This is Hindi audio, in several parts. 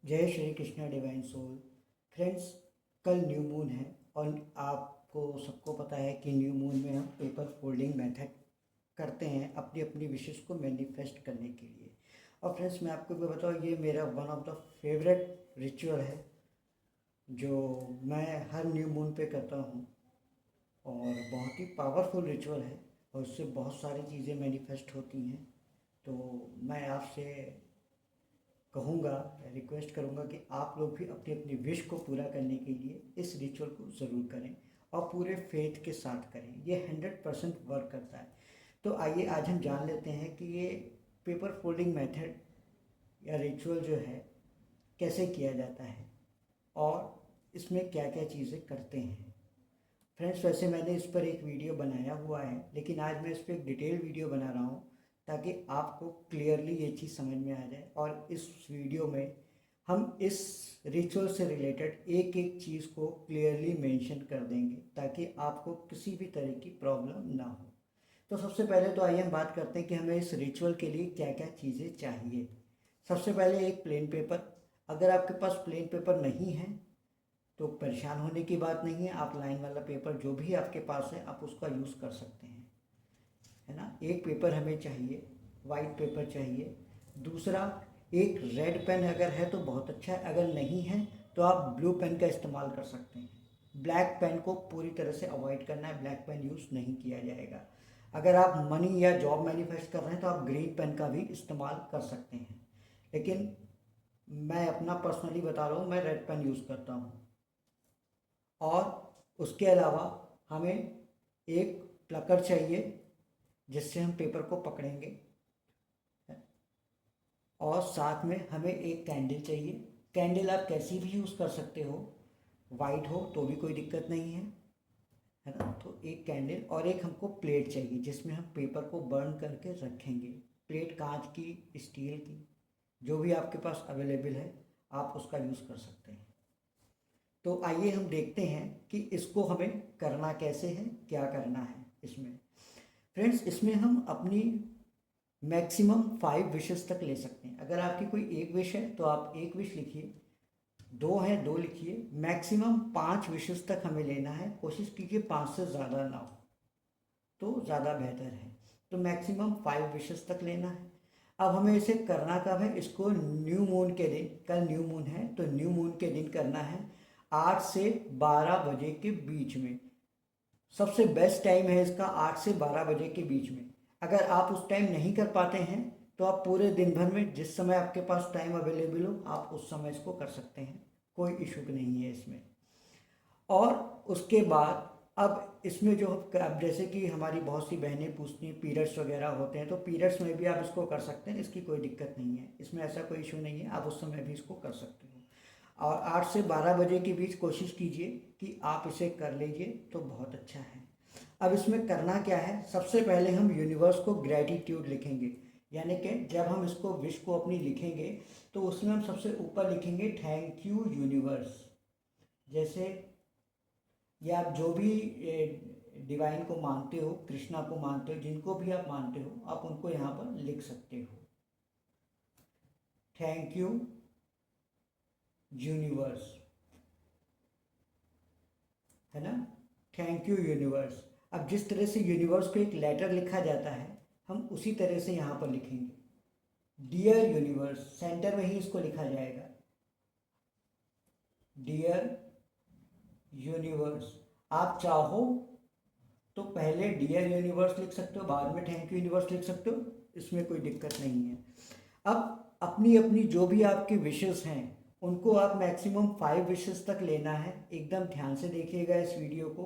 जय Shri Krishna divine soul. Friends, कल न्यू मून है और आपको सबको पता है कि न्यू मून में हम पेपर फोल्डिंग मेथड करते हैं अपनी अपनी विशेष को मैनिफेस्ट करने के लिए। और फ्रेंड्स, मैं आपको भी बताऊँ, ये मेरा one of the favourite ritual है जो मैं हर न्यू मून पे करता हूँ और बहुत ही पावरफुल रिचुअल है और उससे बहुत सारी चीज़ें मैनिफेस्ट होती हैं। तो मैं आपसे कहूँगा, रिक्वेस्ट करूँगा कि आप लोग भी अपनी अपनी विश को पूरा करने के लिए इस रिचुअल को ज़रूर करें और पूरे फेथ के साथ करें। ये 100% वर्क करता है। तो आइए आज हम जान लेते हैं कि ये पेपर फोल्डिंग मेथड या रिचुअल जो है कैसे किया जाता है और इसमें क्या क्या चीज़ें करते हैं। फ्रेंड्स, वैसे मैंने इस पर एक वीडियो बनाया हुआ है, लेकिन आज मैं इस पर एक डिटेल वीडियो बना रहा हूँ ताकि आपको क्लियरली ये चीज़ समझ में आ जाए। और इस वीडियो में हम इस रिचुअल से रिलेटेड एक एक चीज़ को क्लियरली मेंशन कर देंगे ताकि आपको किसी भी तरह की प्रॉब्लम ना हो। तो सबसे पहले तो आइए हम बात करते हैं कि हमें इस रिचुअल के लिए क्या क्या चीज़ें चाहिए। सबसे पहले एक प्लेन पेपर। अगर आपके पास प्लेन पेपर नहीं है तो परेशान होने की बात नहीं है, आप लाइन वाला पेपर जो भी आपके पास है आप उसका यूज़ कर सकते हैं, है ना। एक पेपर हमें चाहिए, वाइट पेपर चाहिए। दूसरा, एक रेड पेन अगर है तो बहुत अच्छा है, अगर नहीं है तो आप ब्लू पेन का इस्तेमाल कर सकते हैं। ब्लैक पेन को पूरी तरह से अवॉइड करना है, ब्लैक पेन यूज़ नहीं किया जाएगा। अगर आप मनी या जॉब मैनिफेस्ट कर रहे हैं तो आप ग्रीन पेन का भी इस्तेमाल कर सकते हैं, लेकिन मैं अपना पर्सनली बता रहा हूँ, मैं रेड पेन यूज़ करता हूँ। और उसके अलावा हमें एक प्लकर चाहिए जिससे हम पेपर को पकड़ेंगे, और साथ में हमें एक कैंडल चाहिए। कैंडल आप कैसी भी यूज़ कर सकते हो, वाइट हो तो भी कोई दिक्कत नहीं है ना। तो एक कैंडल और एक हमको प्लेट चाहिए जिसमें हम पेपर को बर्न करके रखेंगे। प्लेट कांच की, स्टील की, जो भी आपके पास अवेलेबल है आप उसका यूज़ कर सकते हैं। तो आइए हम देखते हैं कि इसको हमें करना कैसे है, क्या करना है इसमें। फ्रेंड्स, इसमें हम अपनी मैक्सिमम 5 विशेस तक ले सकते हैं। अगर आपकी कोई एक विश है तो आप एक विश लिखिए, दो है दो लिखिए, मैक्सिमम 5 विशेस तक हमें लेना है। कोशिश कीजिए 5 से ज़्यादा ना हो तो ज़्यादा बेहतर है। तो मैक्सिमम 5 विशेस तक लेना है। अब हमें इसे करना कब है, इसको न्यू मून के दिन, कल न्यू मून है तो न्यू मून के दिन करना है 8 से 12 बजे के बीच में। सबसे बेस्ट टाइम है इसका 8 से 12 बजे के बीच में। अगर आप उस टाइम नहीं कर पाते हैं तो आप पूरे दिन भर में जिस समय आपके पास टाइम अवेलेबल हो आप उस समय इसको कर सकते हैं, कोई इशू नहीं है इसमें। और उसके बाद अब इसमें जो, अब जैसे कि हमारी बहुत सी बहनें पूछती हैं पीरियड्स वगैरह होते हैं, तो पीरियड्स में भी आप इसको कर सकते हैं, इसकी कोई दिक्कत नहीं है, इसमें ऐसा कोई इशू नहीं है, आप उस समय भी इसको कर सकते हो। और 8 से 12 बजे के बीच कोशिश कीजिए कि आप इसे कर लीजिए तो बहुत अच्छा है। अब इसमें करना क्या है, सबसे पहले हम यूनिवर्स को ग्रैटिट्यूड लिखेंगे। यानी कि जब हम इसको विश को अपनी लिखेंगे तो उसमें हम सबसे ऊपर लिखेंगे थैंक यू यूनिवर्स। जैसे या आप जो भी डिवाइन को मानते हो, कृष्णा को मानते हो, जिनको भी आप मानते हो आप उनको यहाँ पर लिख सकते हो, थैंक यू यूनिवर्स, है ना। Thank you universe. अब जिस तरह से यूनिवर्स को एक लेटर लिखा जाता है हम उसी तरह से यहाँ पर लिखेंगे। डियर यूनिवर्स, सेंटर में ही इसको लिखा जाएगा, डियर यूनिवर्स। आप चाहो तो पहले डियर यूनिवर्स लिख सकते हो, बाद में थैंक यू यूनिवर्स लिख सकते हो, इसमें कोई दिक्कत नहीं है। अब अपनी अपनी जो भी आपकी विशेस हैं उनको आप मैक्सिमम 5 विशेस तक लेना है। एकदम ध्यान से देखिएगा इस वीडियो को,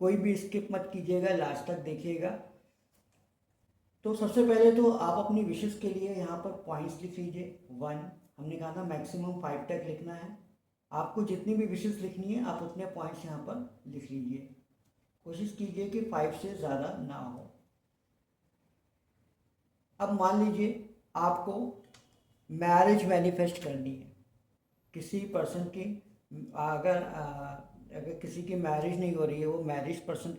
कोई भी स्किप मत कीजिएगा, लास्ट तक देखिएगा। तो सबसे पहले तो आप अपनी विशेस के लिए यहाँ पर पॉइंट्स लिख लीजिए। 1, हमने कहा था मैक्सिमम 5 तक लिखना है। आपको जितनी भी विशेस लिखनी है आप उतने पॉइंट्स यहाँ पर लिख लीजिए। कोशिश कीजिए कि 5 से ज़्यादा ना हो। अब मान लीजिए आपको मैरिज मैनिफेस्ट करनी है किसी पर्सन की। अगर किसी की मैरिज नहीं हो रही है, वो मैरिज पर्सन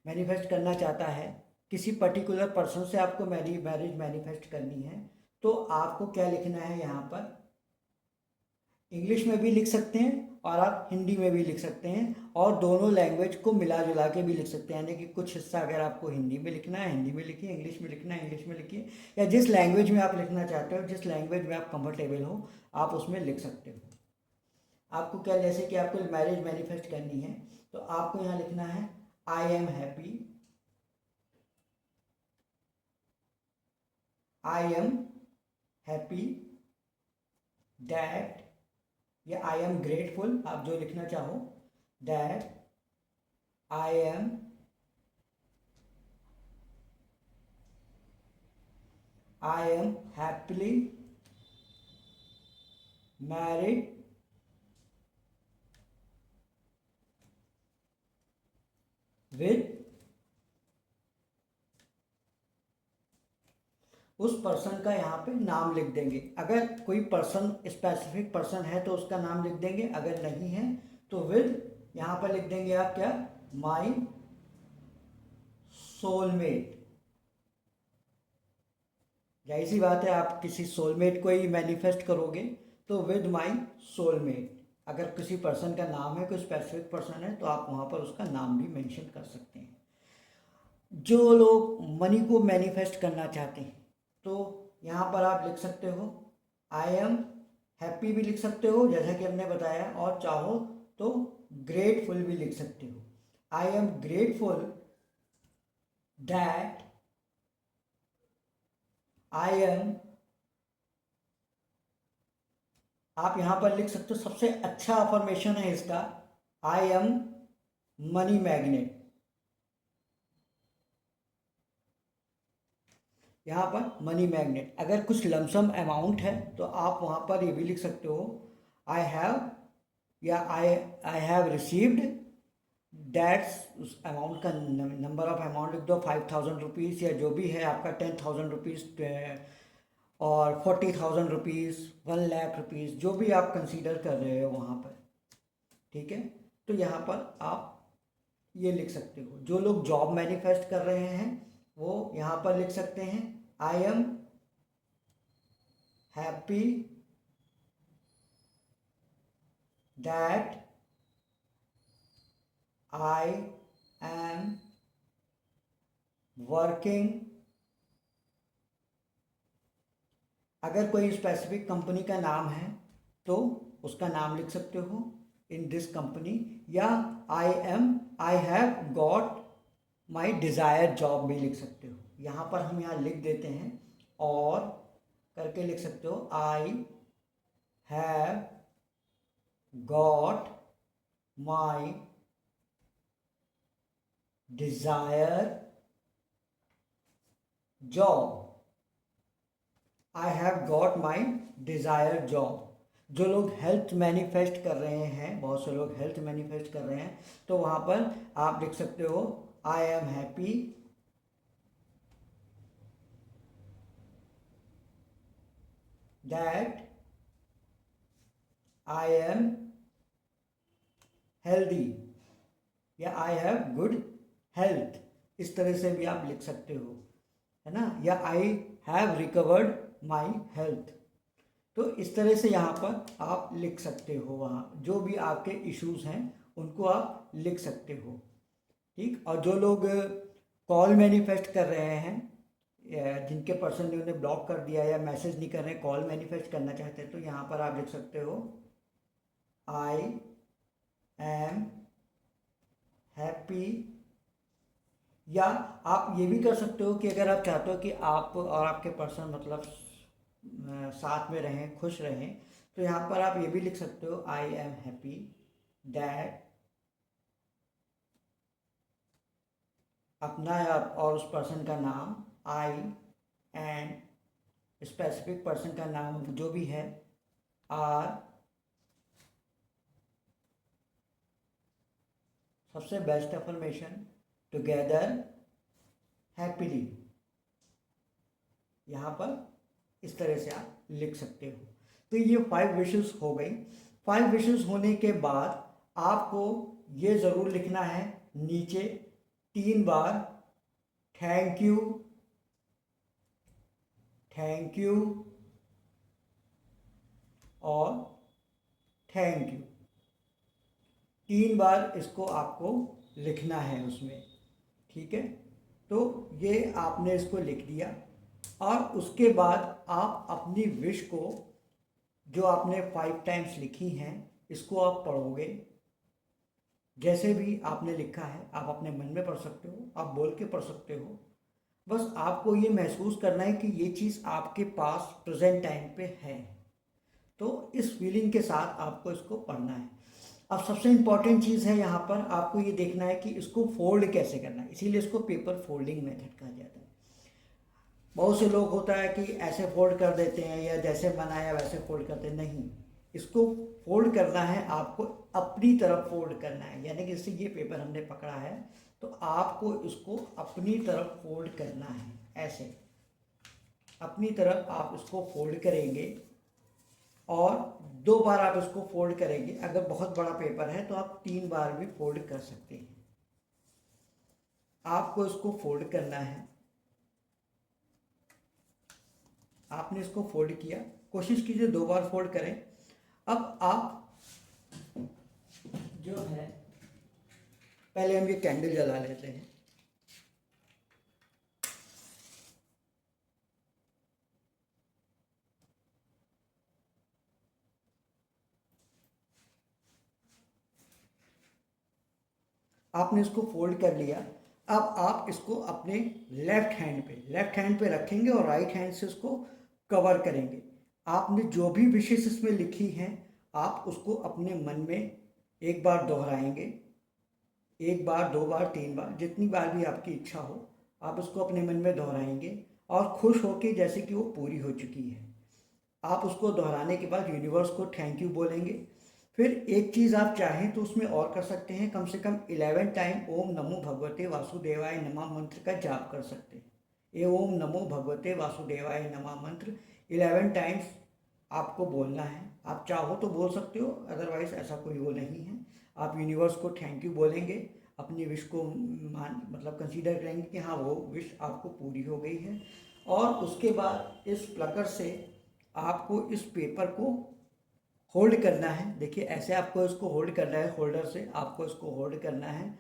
मैनिफेस्ट करना चाहता है, किसी पर्टिकुलर पर्सन से आपको मैरिज मैनिफेस्ट करनी है, तो आपको क्या लिखना है यहाँ पर, इंग्लिश में भी लिख सकते हैं और आप हिंदी में भी लिख सकते हैं, और दोनों लैंग्वेज को मिला जुला के भी लिख सकते हैं। यानी कि कुछ हिस्सा अगर आपको हिंदी में लिखना है हिंदी में लिखिए, इंग्लिश में लिखना है इंग्लिश में लिखिए, या जिस लैंग्वेज में आप लिखना चाहते हो, जिस लैंग्वेज में आप कंफर्टेबल हो, आप उसमें लिख सकते हो। आपको क्या, जैसे कि आपको मैरिज मैनिफेस्ट करनी है तो आपको यहाँ लिखना है I am happy, I am happy that, या आई एम ग्रेटफुल, आप जो लिखना चाहो, that I am happily married with उस पर्सन का यहाँ पे नाम लिख देंगे। अगर कोई पर्सन स्पेसिफिक पर्सन है तो उसका नाम लिख देंगे, अगर नहीं है तो विद यहाँ पर लिख देंगे आप क्या, माई सोलमेट। जाहिर सी बात है, आप किसी सोलमेट को ही मैनिफेस्ट करोगे तो विद माई सोलमेट। अगर किसी पर्सन का नाम है, कोई स्पेसिफिक पर्सन है, तो आप वहाँ पर उसका नाम भी मेंशन कर सकते हैं। जो लोग मनी को मैनिफेस्ट करना चाहते हैं तो यहाँ पर आप लिख सकते हो आई एम हैप्पी भी लिख सकते हो जैसा कि हमने बताया, और चाहो तो ग्रेटफुल भी लिख सकते हो। I am grateful that I am, आप यहाँ पर लिख सकते हो, सबसे अच्छा अफर्मेशन है इसका, आई एम मनी मैग्नेट। यहाँ पर मनी मैग्नेट। अगर कुछ लमसम अमाउंट है तो आप वहाँ पर ये भी लिख सकते हो आई हैव, या आई हैव रिसीव्ड दैट्स, उस अमाउंट का नंबर ऑफ अमाउंट लिख दो, 5000 रुपीज़, या जो भी है आपका 10,000 रुपीज़, और 40,000 रुपीज़, 1,00,000 रुपीज़, जो भी आप कंसीडर कर रहे हो वहाँ पर। ठीक है, तो यहाँ पर आप ये लिख सकते हो। जो लोग जॉब मैनिफेस्ट कर रहे हैं वो यहाँ पर लिख सकते हैं I am happy that I am working. अगर कोई स्पेसिफिक कंपनी का नाम है तो उसका नाम लिख सकते हो, इन दिस कंपनी, या I have got my desire job भी लिख सकते हो। यहाँ पर हम यहाँ लिख देते हैं और करके लिख सकते हो I have got my desire job, I have got my desire job. जो लोग हेल्थ मैनिफेस्ट कर रहे हैं, बहुत से लोग हेल्थ मैनिफेस्ट कर रहे हैं, तो वहाँ पर आप लिख सकते हो I am happy that I am healthy, या आई हैव गुड हेल्थ। इस तरह से भी आप लिख सकते हो, है ना, या I have recovered my health. तो इस तरह से यहाँ पर आप लिख सकते हो, वहाँ जो भी आपके इश्यूज हैं उनको आप लिख सकते हो। ठीक, और जो लोग कॉल मैनिफेस्ट कर रहे हैं, जिनके पर्सन ने उन्हें ब्लॉक कर दिया या मैसेज नहीं कर रहे, कॉल मैनिफेस्ट करना चाहते हैं, तो यहाँ पर आप लिख सकते हो आई एम हैप्पी, या आप ये भी कर सकते हो कि अगर आप चाहते हो कि आप और आपके पर्सन मतलब साथ में रहें, खुश रहें, तो यहाँ पर आप ये भी लिख सकते हो आई एम हैप्पी दैट, अपना और उस पर्सन का नाम, आई एंड स्पेसिफिक पर्सन का नाम जो भी है, आर, सबसे बेस्ट अफर्मेशन, टुगेदर हैप्पीली। यहाँ पर इस तरह से आप लिख सकते हो। तो ये 5 विशेस हो गई। 5 विशेस होने के बाद आपको ये ज़रूर लिखना है नीचे 3 बार थैंक यू, थैंक यू और थैंक यू। 3 बार इसको आपको लिखना है उसमें, ठीक है। तो ये आपने इसको लिख दिया और उसके बाद आप अपनी विश को जो आपने 5 टाइम्स लिखी हैं इसको आप पढ़ोगे। जैसे भी आपने लिखा है आप अपने मन में पढ़ सकते हो, आप बोल के पढ़ सकते हो। बस आपको ये महसूस करना है कि ये चीज़ आपके पास प्रेजेंट टाइम पे है। तो इस फीलिंग के साथ आपको इसको पढ़ना है। अब सबसे इम्पॉर्टेंट चीज़ है यहाँ पर आपको ये देखना है कि इसको फोल्ड कैसे करना है, इसीलिए इसको पेपर फोल्डिंग मेथड कहा जाता है। बहुत से लोग होता है कि ऐसे फोल्ड कर देते हैं या जैसे बनाया वैसे फोल्ड करते हैं, नहीं। इसको फोल्ड करना है, आपको अपनी तरफ फोल्ड करना है। यानी कि जैसे ये पेपर हमने पकड़ा है तो आपको इसको अपनी तरफ फोल्ड करना है, ऐसे अपनी तरफ आप इसको फोल्ड करेंगे और 2 बार आप इसको फोल्ड करेंगे। अगर बहुत बड़ा पेपर है तो आप 3 बार भी फोल्ड कर सकते हैं। आपको इसको फोल्ड करना है। आपने इसको फोल्ड किया, कोशिश कीजिए 2 बार फोल्ड करें। अब आप जो है पहले हम ये कैंडल जला लेते हैं। आपने इसको फोल्ड कर लिया। अब आप इसको अपने लेफ्ट हैंड पे रखेंगे और राइट हैंड से इसको कवर करेंगे। आपने जो भी विशेष इसमें लिखी हैं आप उसको अपने मन में एक बार दोहराएंगे। 1 बार, 2 बार, 3 बार, जितनी बार भी आपकी इच्छा हो आप उसको अपने मन में दोहराएंगे और खुश होके जैसे कि वो पूरी हो चुकी है। आप उसको दोहराने के बाद यूनिवर्स को थैंक यू बोलेंगे। फिर एक चीज़ आप चाहें तो उसमें और कर सकते हैं, कम से कम 11 टाइम ओम नमो भगवते वासुदेवाय नमः मंत्र का जाप कर सकते हैं। ये ओम नमो भगवते वासुदेवाय नमः मंत्र 11 टाइम्स आपको बोलना है। आप चाहो तो बोल सकते हो, अदरवाइज ऐसा कोई वो नहीं है। आप यूनिवर्स को थैंक यू बोलेंगे, अपनी विश को मतलब कंसीडर करेंगे कि हाँ वो विश आपको पूरी हो गई है। और उसके बाद इस प्लकर से आपको इस पेपर को होल्ड करना है। देखिए ऐसे आपको इसको होल्ड करना है, होल्डर से आपको इसको होल्ड करना है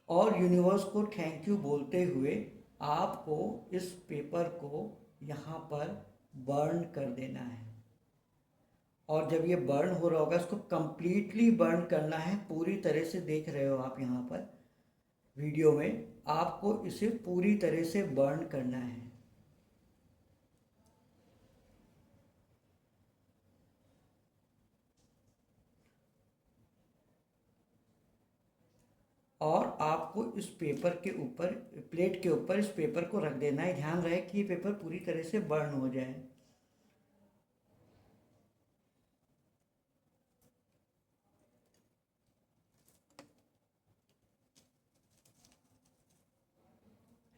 और यूनिवर्स को थैंक यू बोलते हुए आपको इस पेपर को यहाँ पर बर्न कर देना है। और जब ये बर्न हो रहा होगा इसको कंप्लीटली बर्न करना है, पूरी तरह से। देख रहे हो आप यहाँ पर वीडियो में, आपको इसे पूरी तरह से बर्न करना है। और आपको इस पेपर के ऊपर, प्लेट के ऊपर इस पेपर को रख देना है। ध्यान रहे कि ये पेपर पूरी तरह से बर्न हो जाए।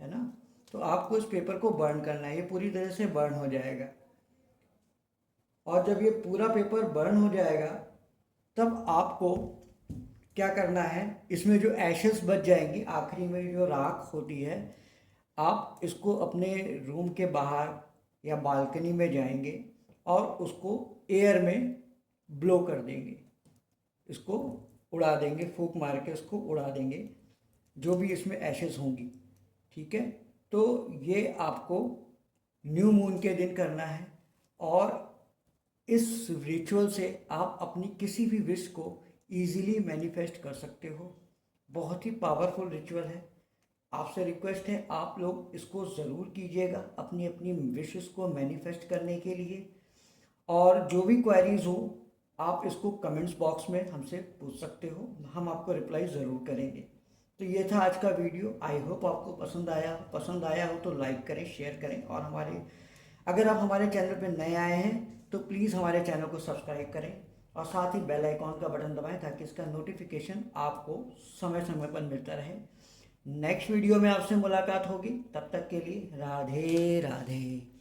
है ना। तो आपको इस पेपर को बर्न करना है, ये पूरी तरह से बर्न हो जाएगा। और जब ये पूरा पेपर बर्न हो जाएगा तब आपको क्या करना है, इसमें जो एशेस बच जाएंगी, आखिरी में जो राख होती है, आप इसको अपने रूम के बाहर या बालकनी में जाएंगे और उसको एयर में ब्लो कर देंगे। इसको उड़ा देंगे, फूंक मार के उसको उड़ा देंगे, जो भी इसमें एशेस होंगी। ठीक है। तो ये आपको न्यू मून के दिन करना है और इस रिचुअल से आप अपनी किसी भी विश को ईजिली मैनिफेस्ट कर सकते हो। बहुत ही पावरफुल रिचुअल है। आपसे रिक्वेस्ट है आप लोग इसको ज़रूर कीजिएगा अपनी अपनी विशेस को मैनिफेस्ट करने के लिए। और जो भी क्वेरीज हो आप इसको कमेंट्स बॉक्स में हमसे पूछ सकते हो, हम आपको रिप्लाई ज़रूर करेंगे। तो ये था आज का वीडियो। आई होप आपको पसंद आया हो तो लाइक करें, शेयर करें। और अगर आप हमारे चैनल पर नए आए हैं तो प्लीज़ हमारे चैनल को सब्सक्राइब करें और साथ ही बेल आइकॉन का बटन दबाएं ताकि इसका नोटिफिकेशन आपको समय समय पर मिलता रहे। नेक्स्ट वीडियो में आपसे मुलाकात होगी, तब तक के लिए राधे राधे।